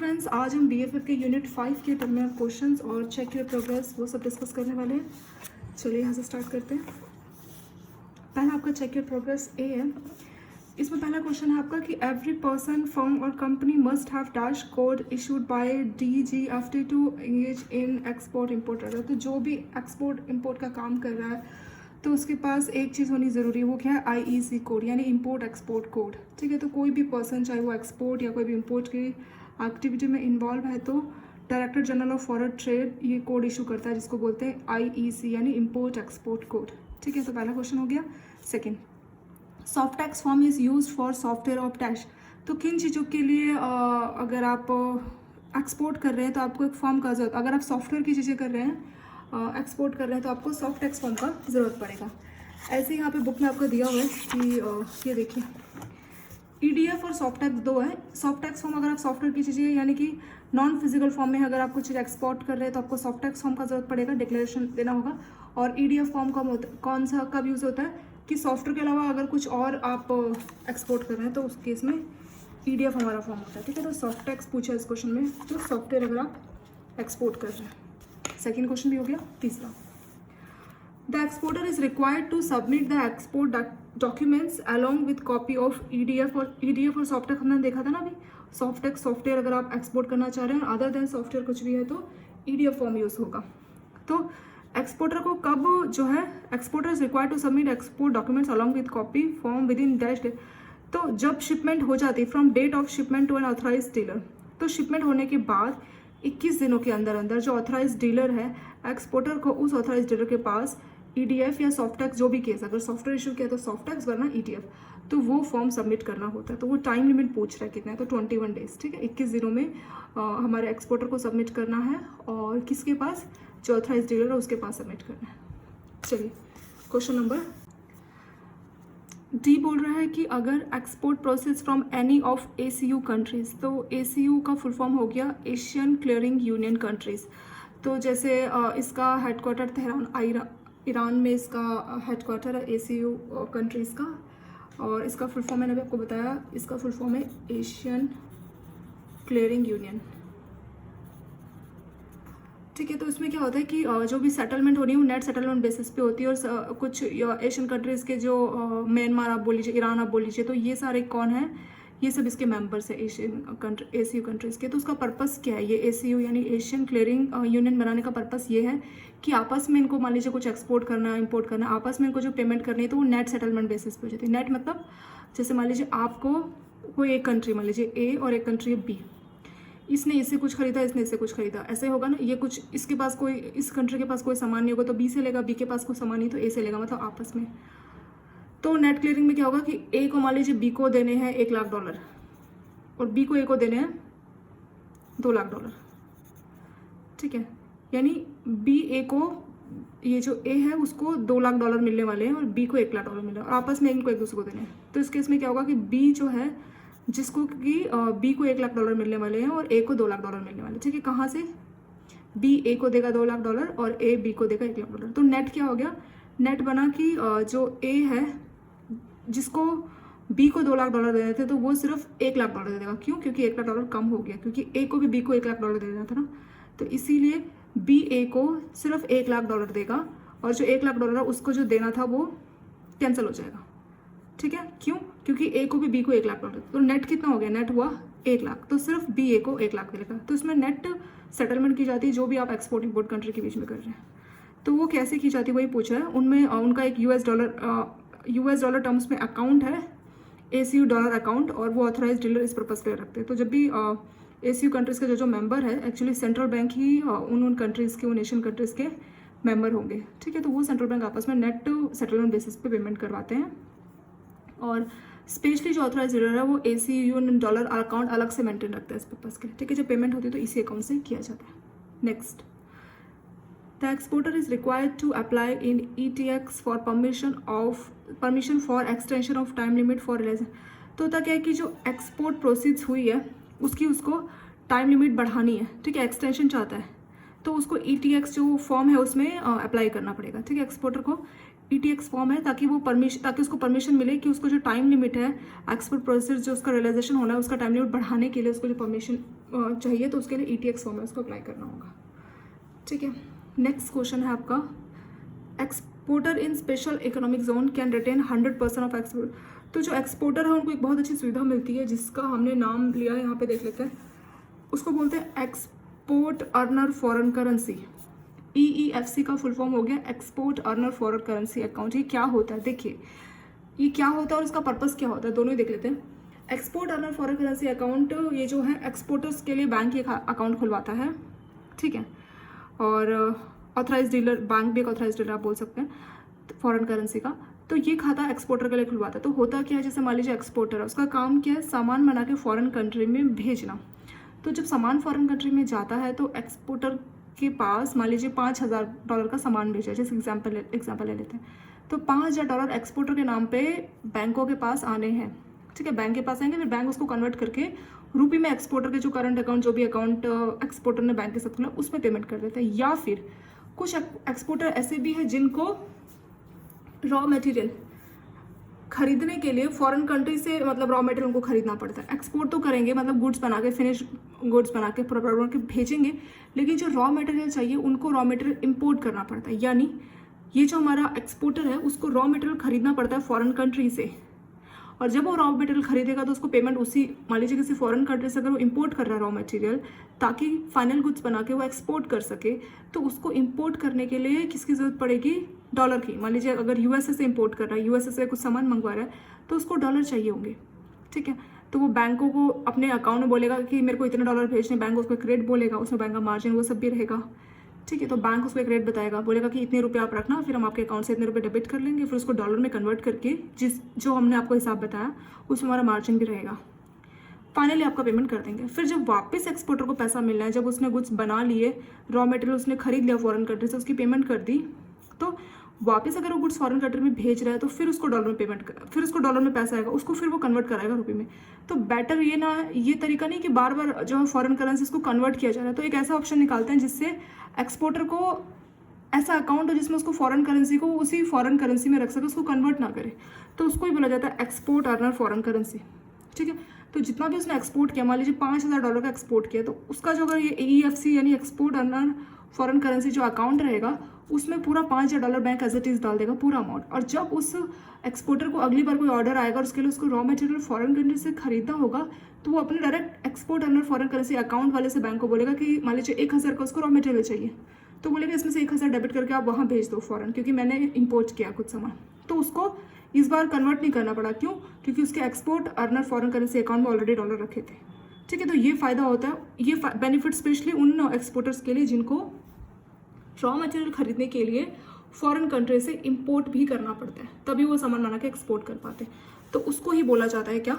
Friends, आज हम BFF के यूनिट 5 के टर्मिनल क्वेश्चंस और चेक योर प्रोग्रेस वो सब डिस्कस करने वाले हैं। चलिए यहाँ से स्टार्ट करते हैं। पहला आपका चेक योर प्रोग्रेस ए है। इसमें पहला क्वेश्चन है आपका कि एवरी पर्सन फर्म और company must have dash code issued by DGFT to engage in export import. तो जो भी एक्सपोर्ट इम्पोर्ट का काम कर रहा है तो उसके पास एक चीज़ होनी ज़रूरी है, वो क्या है? IEC कोड, यानी इम्पोर्ट एक्सपोर्ट कोड। ठीक है, तो कोई भी पर्सन चाहे वो एक्सपोर्ट या कोई भी इम्पोर्ट की एक्टिविटी में इन्वॉल्व है तो director general of foreign trade ये कोड इशू करता है जिसको बोलते हैं IEC यानी इम्पोर्ट एक्सपोर्ट कोड। ठीक है, तो पहला क्वेश्चन हो गया। Second, soft tax form is use for software of dash. तो किन चीज़ों के लिए अगर आप एक्सपोर्ट कर रहे हैं तो आपको एक फॉर्म का जरूरत, अगर आप सॉफ्टवेयर की चीज़ें कर रहे हैं एक्सपोर्ट कर रहे हैं तो आपको सॉफ्ट टैक्स फॉर्म का ज़रूरत पड़ेगा। ऐसे यहाँ पे बुक में आपको दिया हुआ है कि ये देखिए EDF और सॉफ्ट टैक्स दो है। सॉफ्ट टैक्स फॉर्म अगर आप सॉफ्टवेयर की चीज़ें यानी कि नॉन फिजिकल फॉर्म में अगर आप कुछ चीज़ एक्सपोर्ट कर रहे हैं तो आपको सॉफ्ट टैक्स फॉर्म का ज़रूरत पड़ेगा, डिक्लेरेशन देना होगा। और EDF फॉर्म कौन सा कब यूज़ होता है कि सॉफ्टवेयर के अलावा अगर कुछ और आप एक्सपोर्ट कर रहे हैं तो उस केस में EDF हमारा फॉर्म होता है। ठीक है, तो सॉफ्ट टैक्स पूछा इस क्वेश्चन में, तो सॉफ्टवेयर अगर आप एक्सपोर्ट कर रहे हैं। सेकेंड क्वेश्चन भी हो गया। तीसरा, the exporter is required to submit the export documents along with copy of EDF और सॉफ्ट टैक्स हमने देखा था ना अभी। सॉफ्ट टैक्स सॉफ्टवेयर अगर आप एक्सपोर्ट करना चाह रहे हैं अदर देन सॉफ्टवेयर कुछ भी है तो EDF फॉर्म यूज़ होगा। तो एक्सपोर्टर को कब जो है exporter is required to submit export documents along with copy form within dash day. तो जब शिपमेंट हो जाती है from date of shipment to an authorise dealer, तो शिपमेंट होने के बाद 21 दिनों के अंदर अंदर जो ऑथराइज डीलर है एक्सपोर्टर को उस ऑथराइज डीलर के पास EDF या सॉफ्ट टैक्स जो भी केस, अगर सॉफ्टवेयर इशू किया तो सॉफ्ट टैक्स वरना EDF, तो वो फॉर्म सबमिट करना होता है। तो वो टाइम लिमिट पूछ रहा है कितना है, तो 21 डेज। ठीक है, 21 दिनों में हमारे एक्सपोर्टर को सबमिट करना है और किसके पास? जो ऑथराइज डीलर है उसके पास सबमिट करना है। चलिए क्वेश्चन नंबर D बोल रहा है कि अगर export process from any of ACU countries, तो ACU का फुल फॉर्म हो गया एशियन क्लियरिंग यूनियन कंट्रीज। तो जैसे इसका हेडक्वार्टर तेहरान ईरान में इसका हेडक्वार्टर है ACU कंट्रीज़ का, और इसका फुल फॉर्म मैंने अभी आपको बताया, इसका फुल फॉर्म है एशियन क्लियरिंग यूनियन। ठीक है, तो इसमें क्या होता है कि जो भी सेटलमेंट होनी है वो नेट सेटलमेंट बेसिस पे होती है। और कुछ एशियन कंट्रीज़ के जो म्यांमार आप बोल लीजिए, ईरान आप बोल लीजिए, तो ये सारे कौन है? ये सब इसके मेंबर्स है ACU कंट्रीज़ के। तो उसका पर्पस क्या है? ये ACU यानी एशियन क्लियरिंग यूनियन बनाने का पर्पस ये है कि आपस में इनको मान लीजिए कुछ एक्सपोर्ट करना है, इम्पोर्ट करना है, आपस में इनको जो पेमेंट करनी है तो वो नेट सेटलमेंट बेसिस पे हो जाती है। नेट मतलब जैसे मान लीजिए आपको कोई एक कंट्री, मान लीजिए A और एक कंट्री B, इसने इससे कुछ खरीदा, इसने इससे कुछ खरीदा, ऐसे होगा ना। ये कुछ इसके पास कोई, इस कंट्री के पास कोई सामान नहीं होगा तो B से लेगा, B के पास कोई सामान नहीं तो A से लेगा, मतलब आपस में। तो नेट क्लियरिंग में क्या होगा कि A को मान लीजिए B को देने हैं $1 लाख और B को A को देने हैं $2 लाख। ठीक है, यानी B A को, ये जो A है उसको $2 लाख मिलने वाले हैं और B को $1 लाख मिल रहा है और आपस में इनको एक दूसरे को देने हैं। तो इस केस में क्या होगा कि B जो है जिसको कि B को $1 लाख मिलने वाले हैं और A को $2 लाख मिलने वाले हैं। ठीक है, कहाँ से? B A को देगा $2 लाख और A B को देगा $1 लाख। तो नेट क्या हो गया? नेट बना कि जो A है जिसको B को $2 लाख देने थे तो वो सिर्फ $1 लाख दे देगा। क्यों? क्योंकि $1 लाख कम हो गया, क्योंकि A को भी B को $1 लाख दे देना था ना, तो इसीलिए B A को सिर्फ $1 लाख देगा और जो $1 लाख उसको जो देना था वो कैंसिल हो जाएगा। ठीक है, क्यों? क्योंकि A को भी B को $1 लाख तो नेट कितना हो गया? नेट हुआ $1 लाख, तो सिर्फ B A को $1 लाख देगा। तो इसमें नेट सेटलमेंट की जाती है जो भी आप एक्सपोर्ट इम्पोर्ट कंट्री के बीच में कर रहे हैं। तो वो कैसे की जाती है वही पूछा है। उनमें उनका एक US डॉलर टर्म्स में अकाउंट है, ACU डॉलर अकाउंट, और वो ऑथराइज डीलर इस पर्पज़ के लिए रखते हैं। तो जब भी ACU कंट्रीज़ के जो मेंबर है एक्चुअली सेंट्रल बैंक ही उन कंट्रीज़ के, उन एशियन कंट्रीज़ के मेंबर होंगे। ठीक है, तो वो सेंट्रल बैंक आपस में नेट सेटलमेंट बेसिस पे पेमेंट करवाते हैं और स्पेशली जो ऑथराइज डीलर है वो ACU डॉलर अकाउंट अलग से मेंटेन रखता है इस पर्पज़ के लिए। ठीक है, जब पेमेंट होती है तो इसी अकाउंट से किया जाता है। Next, the exporter is required to apply in ETX for permission for extension of time limit for release. तो होता क्या है कि जो एक्सपोर्ट प्रोसीड्स हुई है उसको टाइम लिमिट बढ़ानी है। ठीक है, एक्सटेंशन चाहता है तो उसको ETX जो फॉर्म है उसमें अप्लाई करना पड़ेगा। ठीक है, एक्सपोर्टर को ETX फॉर्म है, ताकि उसको परमिशन मिले कि उसको जो टाइम लिमिट है एक्सपोर्ट प्रोसेस जो उसका रियलाइजेशन होना है उसका टाइम लिमिट बढ़ाने के लिए उसको जो परमिशन चाहिए, तो उसके लिए ETX फॉर्म है, उसको अप्लाई करना होगा। ठीक है, नेक्स्ट क्वेश्चन है आपका, exporter in special economic zone can retain 100% of export. तो जो एक्सपोर्टर है उनको एक बहुत अच्छी सुविधा मिलती है जिसका हमने नाम लिया है, यहाँ पे देख लेते हैं, उसको बोलते हैं export earner foreign currency. EEFC का फुल फॉर्म हो गया export earner foreign currency account. ये क्या होता है, देखिए ये क्या होता है और इसका पर्पस क्या होता है, दोनों ही देख लेते हैं। Export earner foreign currency account ये जो है एक्सपोर्टर्स के लिए बैंक एक अकाउंट खुलवाता है, ठीक है, और ऑथराइज डीलर, बैंक भी एक ऑथराइज डीलर आप बोल सकते हैं फॉरेन करेंसी का। तो ये खाता एक्सपोर्टर के लिए खुलवाता है। तो होता क्या है, जैसे मान लीजिए एक्सपोर्टर है, उसका काम क्या है, सामान बना के फॉरेन कंट्री में भेजना। तो जब सामान फॉरेन कंट्री में जाता है तो एक्सपोर्टर के पास मान लीजिए $5,000 का सामान भेजा, जैसे एग्जाम्पल ले लेते हैं, तो $5,000 एक्सपोर्टर के नाम पे बैंकों के पास आने हैं, ठीक है, बैंक के पास आएंगे, फिर बैंक उसको कन्वर्ट करके रुपी में एक्सपोर्टर के जो करंट अकाउंट, जो भी अकाउंट एक्सपोर्टर ने बैंक के साथ खुला, उसमें पेमेंट कर देते हैं। या फिर कुछ एक्सपोर्टर ऐसे भी है जिनको रॉ मटेरियल खरीदने के लिए फॉरेन कंट्री से मतलब रॉ मटेरियल उनको खरीदना पड़ता है। एक्सपोर्ट तो करेंगे, मतलब गुड्स बना के, फिनिश गुड्स बना के प्रोडक्ट बना के भेजेंगे, लेकिन जो रॉ मटेरियल चाहिए उनको रॉ मटेरियल इंपोर्ट करना पड़ता है। यानी ये जो हमारा एक्सपोर्टर है उसको रॉ मटेरियल खरीदना पड़ता है फॉरेन कंट्री से, और जब वो रॉ मटेरियल खरीदेगा तो उसको पेमेंट उसी, मान लीजिए किसी फॉरेन कंट्री से अगर वो इंपोर्ट कर रहा है रॉ मटेरियल ताकि फाइनल गुड्स बना के वो एक्सपोर्ट कर सके, तो उसको इंपोर्ट करने के लिए किसकी ज़रूरत पड़ेगी, डॉलर की। मान लीजिए अगर USA से इंपोर्ट कर रहा है, USA से कुछ सामान मंगवा रहा है, तो उसको डॉलर चाहिए होंगे, ठीक है। तो वो बैंकों को अपने अकाउंट में बोलेगा कि मेरे को इतने डॉलर भेजने, बैंक उसको एक रेट बोलेगा, उसमें बैंक का मार्जिन वो सब भी रहेगा, ठीक है। तो बैंक उसको एक रेट बताएगा, बोलेगा कि इतने रुपये आप रखना, फिर हम आपके अकाउंट से इतने रुपये डेबिट कर लेंगे, फिर उसको डॉलर में कन्वर्ट करके जो हमने आपको हिसाब बताया उसमें हमारा मार्जिन भी रहेगा, फाइनली आपका पेमेंट कर देंगे। फिर जब वापस एक्सपोर्टर को पैसा मिलना है, जब उसने गुड्स बना लिए, रॉ मटेरियल उसने खरीद लिया फॉरेन कंट्री से, उसकी पेमेंट कर दी, तो वापस अगर वो गुड्स फॉरेन कंट्री में भेज रहा है तो फिर उसको डॉलर में पेमेंट कर, फिर उसको डॉलर में पैसा आएगा, उसको फिर वो कन्वर्ट कराएगा रुपये में। तो बेटर ये तरीका नहीं कि बार बार जो है फॉरेन करेंसी उसको कन्वर्ट किया जा रहा है। तो एक ऐसा ऑप्शन निकालते हैं जिससे एक्सपोर्टर को ऐसा अकाउंट हो जिसमें उसको फॉरेन करेंसी को उसी फॉरेन करेंसी में रख सके, उसको कन्वर्ट ना करे, तो उसको ही बोला जाता है एक्सपोर्ट अर्नर फॉरेन करेंसी, ठीक है। तो जितना भी उसने एक्सपोर्ट किया, मान लीजिए $5,000 का एक्सपोर्ट किया, तो उसका जो अगर ये EEFC यानी एक्सपोर्ट अर्नर फॉरेन करेंसी जो अकाउंट रहेगा उसमें पूरा $5,000 बैंक एज इट इज़ डाल देगा पूरा अमाउंट। और जब उस एक्सपोर्टर को अगली बार कोई ऑर्डर आएगा और उसके लिए उसको रॉ मटेरियल फॉरेन कंट्री से खरीदना होगा, तो वो अपने direct export earner foreign currency account वाले से बैंक को बोलेगा कि मान लीजिए 1,000 का उसको रॉ मटेरियल चाहिए, तो बोलेगा इसमें से 1,000 डेबिट करके आप वहाँ भेज दो फॉरेन, क्योंकि मैंने इंपोर्ट किया कुछ सामान। तो उसको इस बार कन्वर्ट नहीं करना पड़ा, क्यों, क्योंकि उसके export earner foreign currency account में ऑलरेडी डॉलर रखे थे, ठीक है। तो ये फ़ायदा होता है, ये बेनिफिट स्पेशली उन एक्सपोर्टर्स के लिए जिनको रॉ मटेरियल खरीदने के लिए फॉरेन कंट्री से इंपोर्ट भी करना पड़ता है, तभी वो सामान बना के एक्सपोर्ट कर पाते हैं। तो उसको ही बोला जाता है क्या,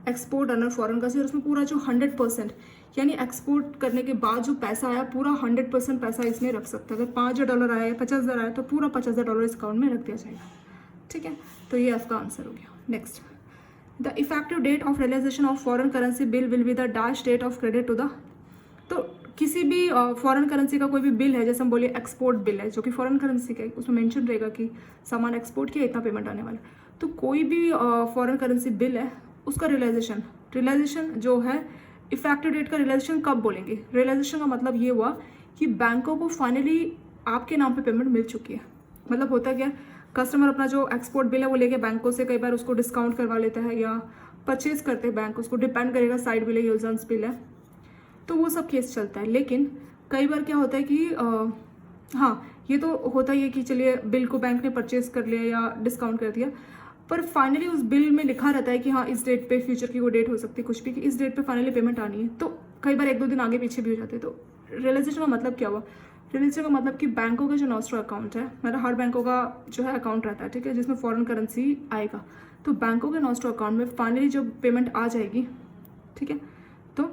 एक्सपोर्ट अर्नर फॉरेन करेंसी। और उसमें पूरा जो 100% यानी एक्सपोर्ट करने के बाद जो पैसा आया पूरा 100% पैसा इसमें रख सकता है। अगर $5,000 आया, 50,000 आया, तो पूरा $50,000 इस अकाउंट में रख दिया जाएगा, ठीक है। तो ये आपका आंसर हो गया। Next, the effective date of realisation of foreign currency bill will be the dash date of credit to the. तो किसी भी फॉरेन करेंसी का कोई भी बिल है, जैसे हम बोले एक्सपोर्ट बिल है जो कि फॉरेन करेंसी का है, उसमें मेंशन रहेगा कि सामान एक्सपोर्ट किया, इतना पेमेंट आने वाला। तो कोई भी फॉरेन करेंसी बिल है उसका रियलाइजेशन जो है, इफेक्टिव डेट का रियलाइजेशन कब बोलेंगे। रियलाइजेशन का मतलब ये हुआ कि बैंकों को फाइनली आपके नाम पे पेमेंट मिल चुकी है। मतलब होता क्या, कस्टमर अपना जो एक्सपोर्ट बिल है वो लेके बैंकों से कई बार उसको डिस्काउंट करवा लेता है या परचेज करते हैं बैंक, उसको डिपेंड करेगा साइड बिल है, यूजर्स बिल है, तो वो सब केस चलता है। लेकिन कई बार क्या होता है कि हाँ, ये तो होता ही है कि चलिए बिल को बैंक ने परचेज कर लिया या डिस्काउंट कर दिया, पर फाइनली उस बिल में लिखा रहता है कि हाँ इस डेट पे, फ्यूचर की वो डेट हो सकती है कुछ भी, कि इस डेट पे फाइनली पेमेंट आनी है। तो कई बार 1-2 दिन आगे पीछे भी हो जाते हैं। तो रियलाइजेशन का मतलब क्या हुआ, रियलाइजेशन का मतलब कि बैंकों का जो नॉस्ट्रो अकाउंट है, मतलब हर बैंकों का जो है अकाउंट रहता है, ठीक है, जिसमें फॉरेन करेंसी आएगा, तो बैंकों के नॉस्ट्रो अकाउंट में फाइनली जब पेमेंट आ जाएगी, ठीक है, तो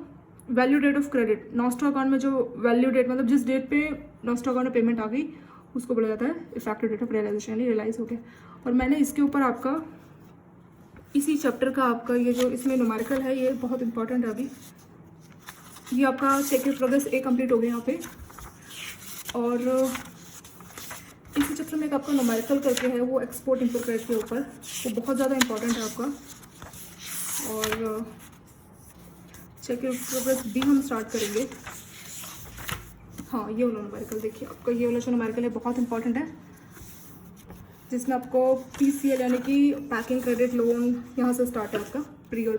value date of credit, nostro account में जो वैल्यू डेट, मतलब जिस डेट पे नॉस्ट्रो अकाउंट में पेमेंट आ गई उसको बोला जाता है इफेक्टिव डेट ऑफ रियलाइजेशन, यानी रियलाइज हो गया। और मैंने इसके ऊपर आपका इसी चैप्टर का आपका ये जो इसमें न्यूमेरिकल है ये बहुत इंपॉर्टेंट है। अभी ये आपका चेक प्रोग्रेस A कंप्लीट हो गया यहाँ पे, और इसी चैप्टर में एक आपका न्यूमेरिकल करके है, वो एक्सपोर्ट इम्पोर्ट क्रेडिट के ऊपर, वो बहुत ज़्यादा इंपॉर्टेंट है आपका। और चेक योर प्रोग्रेस भी हम स्टार्ट करेंगे। हाँ, ये वाला न्यूमेरिकल देखिए, आपका ये वाला जो न्यूमेरिकल है बहुत इंपॉर्टेंट है, जिसमें आपको PCL यानी कि पैकिंग क्रेडिट लोन यहाँ से स्टार्ट है आपका, प्री और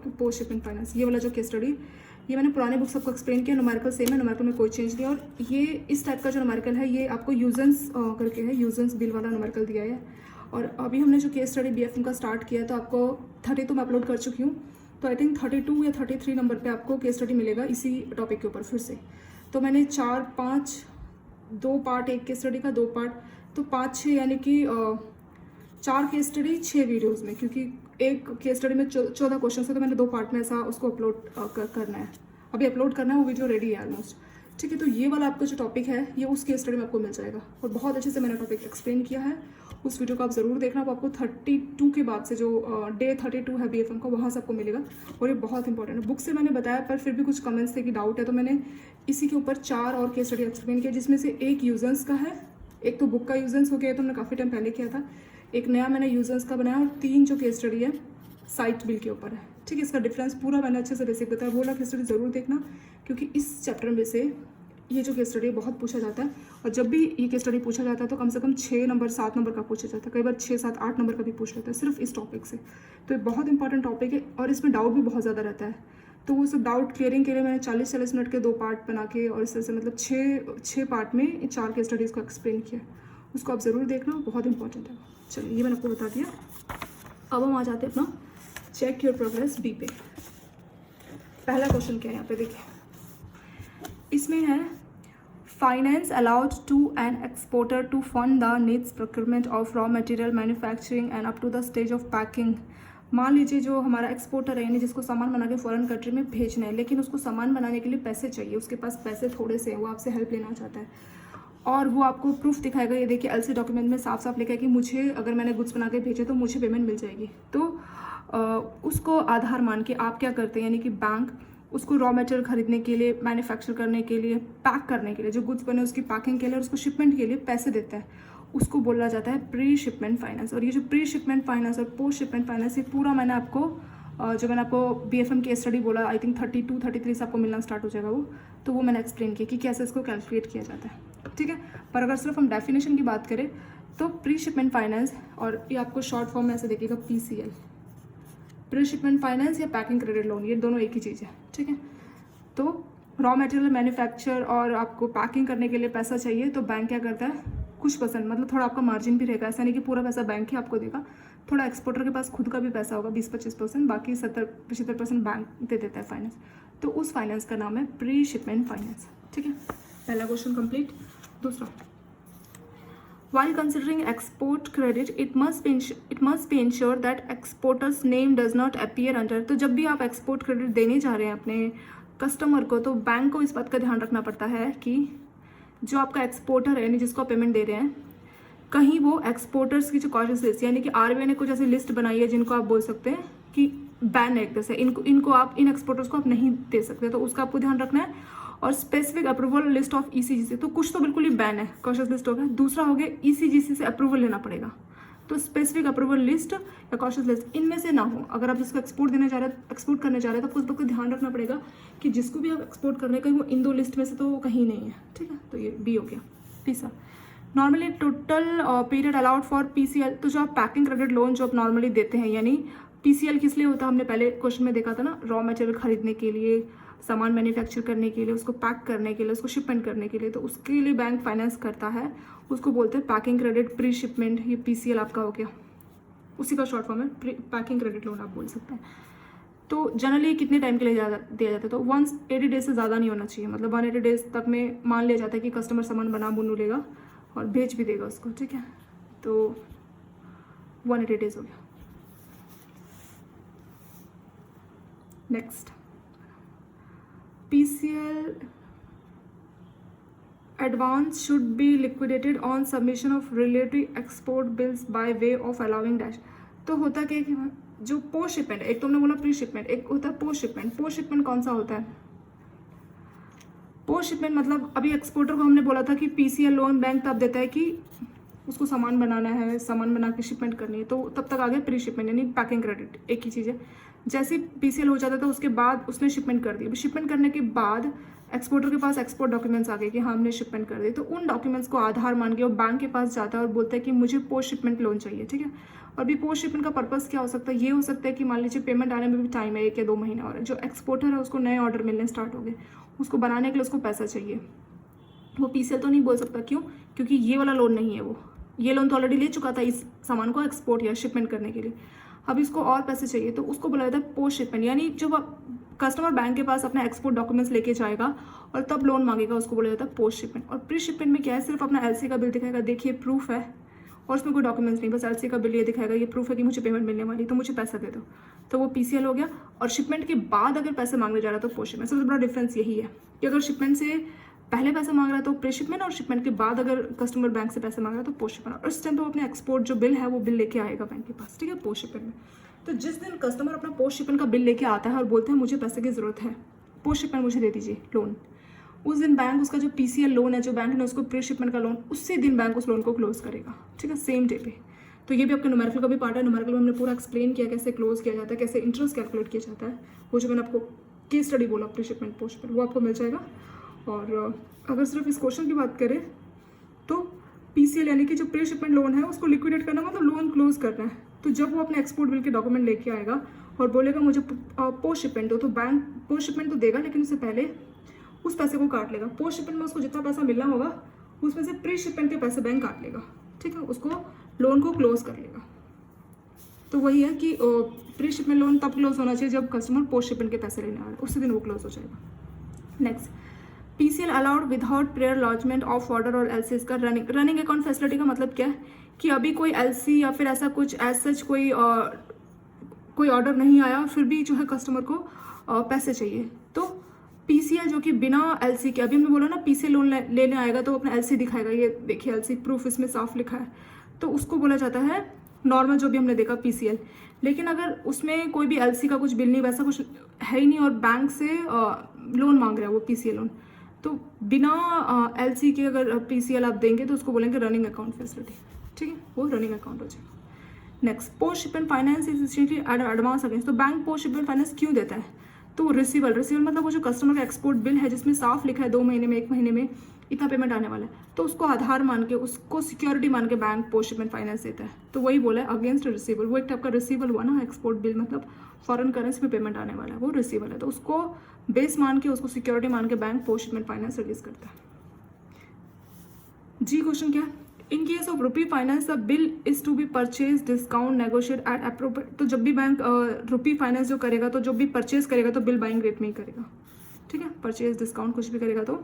पोस्ट शिपमेंट फाइनेंस। ये वाला जो केस स्टडी, ये मैंने पुराने बुक्स आपको एक्सप्लेन किया, न्यूमेरिकल सेम है, न्यूमेरिकल में कोई चेंज नहीं है। और ये इस टाइप का जो न्यूमेरिकल है, ये आपको यूजेंस करके है, यूजेंस बिल वाला न्यूमेरिकल दिया है। और अभी हमने जो केस स्टडी BFM का स्टार्ट किया, तो आपको 30 तो मैं अपलोड कर चुकी हूँ, तो आई थिंक 32 या 33 नंबर पे आपको केस स्टडी मिलेगा इसी टॉपिक के ऊपर फिर से। तो मैंने 4-5 2 पार्ट, एक केस स्टडी का 2 पार्ट, तो 5-6 यानी कि 4 केस स्टडी 6 वीडियोज़ में, क्योंकि एक केस स्टडी में 14 क्वेश्चन है, तो मैंने 2 पार्ट में ऐसा उसको अपलोड करना है, अभी अपलोड करना है, वो वीडियो रेडी है ऑलमोस्ट। ठीक है, तो ये वाला आपका जो टॉपिक है, ये उस केस स्टडी में आपको मिल जाएगा, और बहुत अच्छे से मैंने टॉपिक एक्सप्लेन किया है। उस वीडियो को आप ज़रूर देखना, वो आपको 32 के बाद से, जो डे 32 है BFM का, वहाँ से आपको मिलेगा, और ये बहुत इंपॉर्टेंट है। बुक से मैंने बताया, पर फिर भी कुछ कमेंट्स थे कि डाउट है, तो मैंने इसी के ऊपर 4 और केस स्टडी एक्सप्लेन किया, जिसमें से एक यूजेंस का है, एक तो बुक का यूजेंस हो गया, तो हमने काफ़ी टाइम पहले किया था, एक नया मैंने यूजेंस का बनाया, और 3 जो केस स्टडी है साइट बिल के ऊपर है। ठीक है, इसका डिफरेंस पूरा मैंने अच्छे से बेसिक बताया, वो वाला केस स्टडी ज़रूर देखना, क्योंकि इस चैप्टर में से ये जो केस स्टडी है बहुत पूछा जाता है, और जब भी ये केस स्टडी पूछा जाता है तो कम से कम 6 नंबर 7 नंबर का पूछा जाता है, कई बार 6 7 8 नंबर का भी पूछ लेता है सिर्फ इस टॉपिक से। तो ये बहुत इंपॉर्टेंट टॉपिक है, और इसमें डाउट भी बहुत ज़्यादा रहता है, तो वो सब डाउट क्लियरिंग के लिए मैंने 40-40 मिनट के 2 पार्ट बना के, और इस तरह से मतलब 6 पार्ट में 4 केस स्टडीज़ को एक्सप्लेन किया, उसको आप ज़रूर देखना, बहुत इंपॉर्टेंट है। चलिए, ये मैंने आपको बता दिया। अब हम आ जाते हैं अपना चेक योर प्रोग्रेस B पे। पहला क्वेश्चन क्या है यहाँ पे देखिए, इसमें है finance allowed to an exporter to fund the needs procurement of raw material manufacturing and up to the stage of packing. मान लीजिए जो हमारा एक्सपोर्टर है, यानी जिसको सामान बना के फॉरेन कंट्री में भेजना है, लेकिन उसको सामान बनाने के लिए पैसे चाहिए, उसके पास पैसे थोड़े से हैं, वो आपसे हेल्प लेना चाहता है, और वो आपको प्रूफ दिखाएगा। ये देखिए LC डॉक्यूमेंट में साफ साफ लिखा है कि मुझे, अगर मैंने गुड्स बना के भेजे तो मुझे पेमेंट मिल जाएगी। तो उसको आधार मान के आप क्या करते हैं, यानी कि बैंक उसको रॉ मटेरियल खरीदने के लिए, मैन्युफैक्चर करने के लिए, पैक करने के लिए, जो गुड्स बने उसकी पैकिंग के लिए और उसको शिपमेंट के लिए पैसे देता है, उसको बोला जाता है प्री शिपमेंट फाइनेंस। और ये जो प्री शिपमेंट फाइनेंस और पोस्ट शिपमेंट फाइनेंस, ये पूरा मैंने आपको जो मैंने आपको BFM की स्टडी बोला, आई थिंक 32-33 से आपको मिलना स्टार्ट हो जाएगा वो, तो वो मैंने एक्सप्लेन किया कि कैसे इसको कैलकुलेट किया जाता है। ठीक है, पर अगर सिर्फ हम डेफिनेशन की बात करें तो प्री शिपमेंट फाइनेंस, और ये आपको शॉर्ट फॉर्म में ऐसे देखिएगा PCL, प्री शिपमेंट फाइनेंस या पैकिंग क्रेडिट लोन, ये दोनों एक ही चीज़ है। ठीक है, तो रॉ मटेरियल मैन्युफैक्चर और आपको पैकिंग करने के लिए पैसा चाहिए, तो बैंक क्या करता है, कुछ परसेंट, मतलब थोड़ा आपका मार्जिन भी रहेगा, ऐसा नहीं कि पूरा पैसा बैंक ही आपको देगा, थोड़ा एक्सपोर्टर के पास खुद का भी पैसा होगा 20-25%, बाकी 70-75% बैंक दे देता है फाइनेंस। तो उस फाइनेंस का नाम है प्री शिपमेंट फाइनेंस। ठीक है, पहला क्वेश्चन कंप्लीट। दूसरा, while considering export credit it must be ensured that exporter's name does not appear under। तो जब भी आप एक्सपोर्ट क्रेडिट देने जा रहे हैं अपने कस्टमर को, तो बैंक को इस बात का ध्यान रखना पड़ता है कि जो आपका एक्सपोर्टर है, यानी जिसको आप पेमेंट दे रहे हैं, कहीं वो एक्सपोर्टर्स की जो कॉशस लिस्ट, यानी कि RBI ने कुछ ऐसी लिस्ट बनाई है जिनको आप बोल सकते हैं कि बैन है, एक तरह से इनको आप, इन एक्सपोर्टर्स को आप नहीं दे सकते, तो उसका आपको ध्यान रखना है। और specific approval list of ECGC, तो कुछ तो बिल्कुल ही बैन है, कॉशस लिस्ट हो गया। दूसरा हो गया ECGC से अप्रूवल लेना पड़ेगा, तो स्पेसिफिक अप्रूवल लिस्ट या कॉशस लिस्ट, इनमें से ना हो। अगर आप जिसको एक्सपोर्ट करने जा रहे हैं, तो आपको इस बात का ध्यान रखना पड़ेगा कि जिसको भी आप एक्सपोर्ट करने का, वो इन 2 लिस्ट में से तो कहीं नहीं है। ठीक है, तो ये B हो गया। तीसरा, normally total period allowed for PCL, तो जो आप पैकिंग क्रेडिट लोन जो आप नॉर्मली देते हैं, यानी PCL किस लिए होता है, हमने पहले क्वेश्चन में देखा था ना, रॉ मटेरियल खरीदने के लिए, सामान मैन्युफैक्चर करने के लिए, उसको पैक करने के लिए, उसको शिपमेंट करने के लिए, तो उसके लिए बैंक फाइनेंस करता है, उसको बोलते हैं पैकिंग क्रेडिट प्री शिपमेंट। ये PCL आपका हो गया, उसी का शॉर्ट फॉर्म है पैकिंग क्रेडिट लोन आप बोल सकते हैं। तो जनरली कितने टाइम के लिए दिया जाता है, तो 180 डेज से ज़्यादा नहीं होना चाहिए, मतलब 180 डेज तक में मान लिया जाता है कि कस्टमर सामान बना बुनू लेगा और भेज भी देगा उसको। ठीक है, तो 180 डेज हो गया। Next, PCL advance should be liquidated on submission of relative export bills by way of allowing dash। तो होता क्या है कि जो पोस्ट शिपमेंट, एक तो हमने बोला प्री शिपमेंट, एक होता है पोस्ट शिपमेंट। पोस्ट शिपमेंट कौन सा होता है, पोस्ट शिपमेंट मतलब अभी एक्सपोर्टर को हमने बोला था कि पीसीएल लोन बैंक तब देता है कि उसको सामान बनाना है, सामान बना के शिपमेंट करनी है, तो तब तक आ गया प्री शिपमेंट यानी पैकिंग क्रेडिट, एक ही चीज़ है। जैसे पीसीएल हो जाता था उसके बाद उसने शिपमेंट कर दी। अभी शिपमेंट करने के बाद एक्सपोर्टर के पास एक्सपोर्ट डॉक्यूमेंट्स आ गए कि हाँ हमने शिपमेंट कर दी, तो उन डॉक्यूमेंट्स को आधार मान के वो बैंक के पास जाता है और बोलता है कि मुझे पोस्ट शिपमेंट लोन चाहिए, ठीक है। और अभी पोस्ट शिपमेंट का पर्पस क्या हो सकता है, ये हो सकता है कि मान लीजिए पेमेंट आने में भी टाइम है 1 या 2 महीने और है, जो एक्सपोर्टर है उसको नए ऑर्डर मिलने स्टार्ट हो गए, उसको बनाने के लिए उसको पैसा चाहिए। वो पीसीएल तो नहीं बोल सकता, क्यों, क्योंकि ये वाला लोन नहीं है, वो ये लोन तो ऑलरेडी ले चुका था इस सामान को एक्सपोर्ट या शिपमेंट करने के लिए, अब इसको और पैसे चाहिए, तो उसको बोला जाता है पोस्ट शिपमेंट। यानी जब कस्टमर बैंक के पास अपना एक्सपोर्ट डॉक्यूमेंट्स लेके जाएगा और तब लोन मांगेगा, उसको बोला जाता है पोस्ट शिपमेंट। और प्री शिपमेंट में क्या है, सिर्फ अपना एलसी का बिल दिखाएगा, देखिए प्रूफ है, और उसमें कोई डॉक्यूमेंट्स नहीं, बस एलसी का बिल ये दिखाएगा, ये प्रूफ है कि मुझे पेमेंट मिलने वाली, तो मुझे पैसा दे दो, तो वो पीसीएल हो गया। और शिपमेंट के बाद अगर पैसे मांगने जा रहा है तो पोस्ट शिपमेंट। सबसे बड़ा डिफरेंस यही है कि अगर शिपमेंट से पहले पैसे मांग रहा है तो प्री शिपमेंट, और शिपमेंट के बाद अगर कस्टमर बैंक से पैसे मांग रहा है तो पोस्ट शिपमेंट। और इस टाइम तो अपने एक्सपोर्ट जो बिल है वो बिल लेके आएगा बैंक के पास, ठीक है, पोस्ट शिपमेंट में। तो जिस दिन कस्टमर अपना पोस्ट शिपमेंट का बिल लेके आता है और बोलते हैं मुझे पैसे की ज़रूरत है, पोस्ट शिपमेंट मुझे दे दीजिए लोन, उस दिन बैंक उसका जो पीसीएल लोन है जो बैंक ने उसको प्री शिपमेंट का लोन, उसी दिन बैंक उस लोन को क्लोज करेगा, ठीक है, सेम डे पे। तो ये भी आपके न्यूमेरिकल का भी पार्ट है। न्यूमेरिकल में हमने पूरा एक्सप्लेन किया कैसे क्लोज किया जाता है, कैसे इंटरेस्ट कैलकुलेट किया जाता है, वो जो मैंने आपको केस स्टडी बोला प्री शिपमेंट पोस्ट शिपमेंट, वो आपको मिल जाएगा। और अगर सिर्फ इस क्वेश्चन की बात करें तो पीसीएल यानी कि जो प्री शिपमेंट लोन है उसको लिक्विडेट करना मतलब लोन क्लोज करना है। तो जब वो अपने एक्सपोर्ट बिल के डॉक्यूमेंट लेके आएगा और बोलेगा मुझे पोस्ट शिपमेंट दो, तो बैंक पोस्ट शिपमेंट तो देगा, लेकिन उससे पहले उस पैसे को काट लेगा। पोस्ट शिपमेंट में उसको जितना पैसा मिलना होगा उसमें से प्री शिपमेंट के पैसे बैंक काट लेगा, ठीक है, उसको लोन को क्लोज कर लेगा। तो वही है कि प्री शिपमेंट लोन तब क्लोज होना चाहिए जब कस्टमर पोस्ट शिपमेंट के पैसे लेने आ रहा है, उसी दिन वो क्लोज हो जाएगा। Next, PCL allowed without prayer lodgement of order और एलसीज का रनिंग अकाउंट फैसिलिटी का मतलब क्या है कि अभी कोई एलसी या फिर ऐसा कुछ एज सच कोई ऑर्डर नहीं आया, फिर भी जो है कस्टमर को पैसे चाहिए, तो पीसीएल जो कि बिना एलसी के, अभी हमने बोला ना पीसीएल लोन लेने आएगा तो अपना एलसी दिखाएगा, ये देखिए एलसी प्रूफ इसमें साफ लिखा है, तो उसको बोला जाता है नॉर्मल जो भी हमने देखा पीसीएल। लेकिन अगर उसमें कोई भी एलसी का कुछ बिल नहीं, वैसा कुछ है ही नहीं और बैंक से लोन मांग रहा है वो पीसीएल लोन, तो बिना एलसी के अगर पीसीएल आप देंगे तो उसको बोलेंगे रनिंग अकाउंट फैसिलिटी, ठीक है, वो रनिंग अकाउंट हो जाएगा। Next, post shipment finance is advance against, तो बैंक पोस्ट शिपमेंट फाइनेंस क्यों देता है, तो रिसीवल मतलब वो जो कस्टमर का एक्सपोर्ट बिल है जिसमें साफ लिखा है 2 महीने में 1 महीने में इतना पेमेंट आने वाला है, तो उसको आधार मान के, उसको सिक्योरिटी मान के बैंक पोस्ट शिपमेंट फाइनेंस देता है। तो वही बोला है अगेंस्ट रिसीवल, वो एक टाइप का रिसीवल हुआ ना, एक्सपोर्ट बिल मतलब फॉरेन करेंसी में पेमेंट आने वाला है, वो रिसीवल है, तो उसको बेस मान के, उसको सिक्योरिटी मान के bank post shipment finance release करता है। जी क्वेश्चन क्या है, in case of rupee finance the bill is to be purchase discount negotiate at appropriate, तो जब भी बैंक रुपी फाइनेंस जो करेगा तो जो भी परचेज करेगा तो बिल बाइंग रेट में ही करेगा, ठीक है, परचेज डिस्काउंट कुछ भी करेगा तो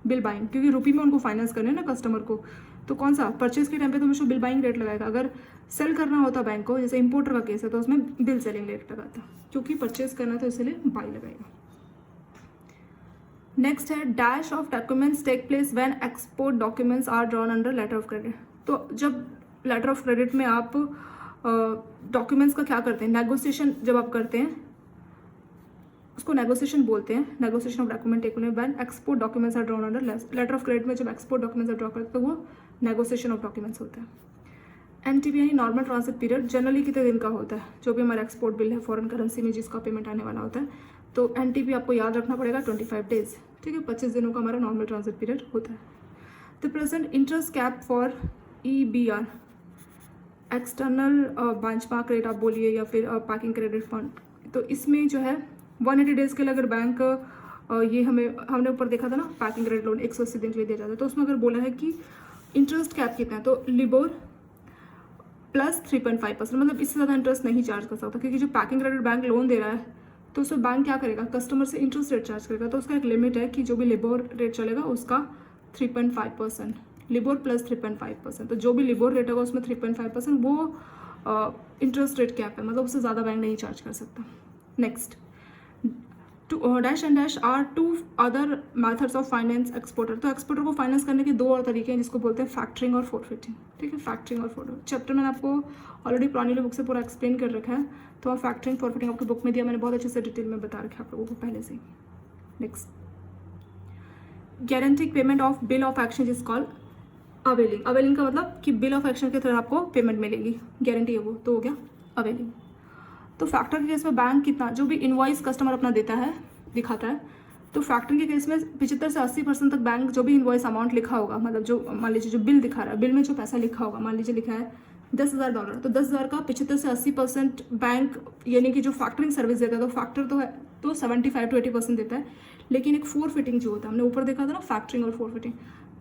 बिल बाइंग, क्योंकि रुपी में उनको फाइनेंस करना है ना कस्टमर को, तो कौन सा परचेज के टाइम पे तो हमेशा बिल बाइंग रेट लगाएगा। अगर सेल करना होता बैंक को, जैसे इंपोर्टर का केस है, तो उसमें बिल सेलिंग रेट लगाता, क्योंकि परचेज करना तो इसलिए बाई लगाएगा। नेक्स्ट है dash of documents take place when export documents are drawn under letter of credit, तो जब लेटर ऑफ क्रेडिट में आप डॉक्यूमेंट्स का क्या करते हैं, नेगोशिएशन जब आप करते हैं उसको नेगोशिएशन बोलते हैं, negotiation of document take place when export documents are drawn under letter of credit में जब एक्सपोर्ट डॉक्यूमेंट्स आर ड्रॉ करते तो वो नेगोशिएशन ऑफ डॉक्यूमेंट्स होता है। एनटीपी यानी नॉर्मल ट्रांजिट पीरियड जनरली कितने दिन का होता है, जो भी हमारा एक्सपोर्ट बिल है फॉरेन करेंसी में जिसका पेमेंट आने वाला होता है, तो एनटीपी आपको याद रखना पड़ेगा 25 डेज, ठीक है, 25 दिनों का हमारा नॉर्मल ट्रांजिट पीरियड होता है। The present interest cap for EBR external benchmark rate आप बोलिए या फिर पैकिंग क्रेडिट फंड, तो इसमें जो है 180 डेज़ के लिए अगर बैंक ये हमने ऊपर देखा था ना पैकिंग क्रेडिट लोन 180 दिन के लिए दिया जाता है, तो उसमें अगर बोला है कि इंटरेस्ट कैप कितना है तो लिबोर प्लस 3.5%, मतलब इससे ज़्यादा इंटरेस्ट नहीं चार्ज कर सकता, क्योंकि जो पैकिंग क्रेडिट बैंक लोन दे रहा है तो उसमें बैंक क्या करेगा, कस्टमर से इंटरेस्ट रेट चार्ज करेगा, तो उसका एक लिमिट है कि जो भी लिबोर रेट चलेगा उसका 3.5%, लिबोर प्लस 3.5%, तो जो भी लिबोर रेट होगा उसमें 3.5% वो इंटरेस्ट रेट कैप है, मतलब उससे ज़्यादा बैंक नहीं चार्ज कर सकता। Next, dash and dash are 2 other methods of finance exporter, तो एक्सपोर्टर को फाइनेंस करने के 2 और तरीके हैं जिसको बोलते हैं फैक्टरिंग और फोरफिटिंग, ठीक है, फैक्टरिंग और फोरफिटिंग चैप्टर मैंने आपको ऑलरेडी पुरानी बुक से पूरा एक्सप्लेन कर रखा है, तो आप फैक्टरिंग फोरफिटिंग आपकी बुक में दिया, मैंने बहुत अच्छे से डिटेल में बता रखा है आप लोगों को पहले से ही। Next, guaranteeing payment of bill of exchange is called availing. Availing का मतलब कि बिल ऑफ एक्सचेंज के थ्रू आपको पेमेंट मिलेगी, गारंटी है वो, तो हो गया अवेलिंग। तो फैक्टर के केस में बैंक कितना जो भी इनवॉइस कस्टमर अपना देता है दिखाता है, तो फैक्टरिंग के केस में 75 से 80% तक बैंक जो भी इनवॉइस अमाउंट लिखा होगा, मतलब जो मान लीजिए जो बिल दिखा रहा है, बिल में जो पैसा लिखा होगा, मान लीजिए लिखा है $10,000, तो 10,000 का 75 से 80% बैंक यानी कि जो फैक्टरिंग सर्विस देता है, तो फैक्टर तो है तो 75 to 80% देता है। लेकिन एक फोर फिटिंग जो होता है, हमने ऊपर देखा था ना फैक्टरिंग और फोर फिटिंग,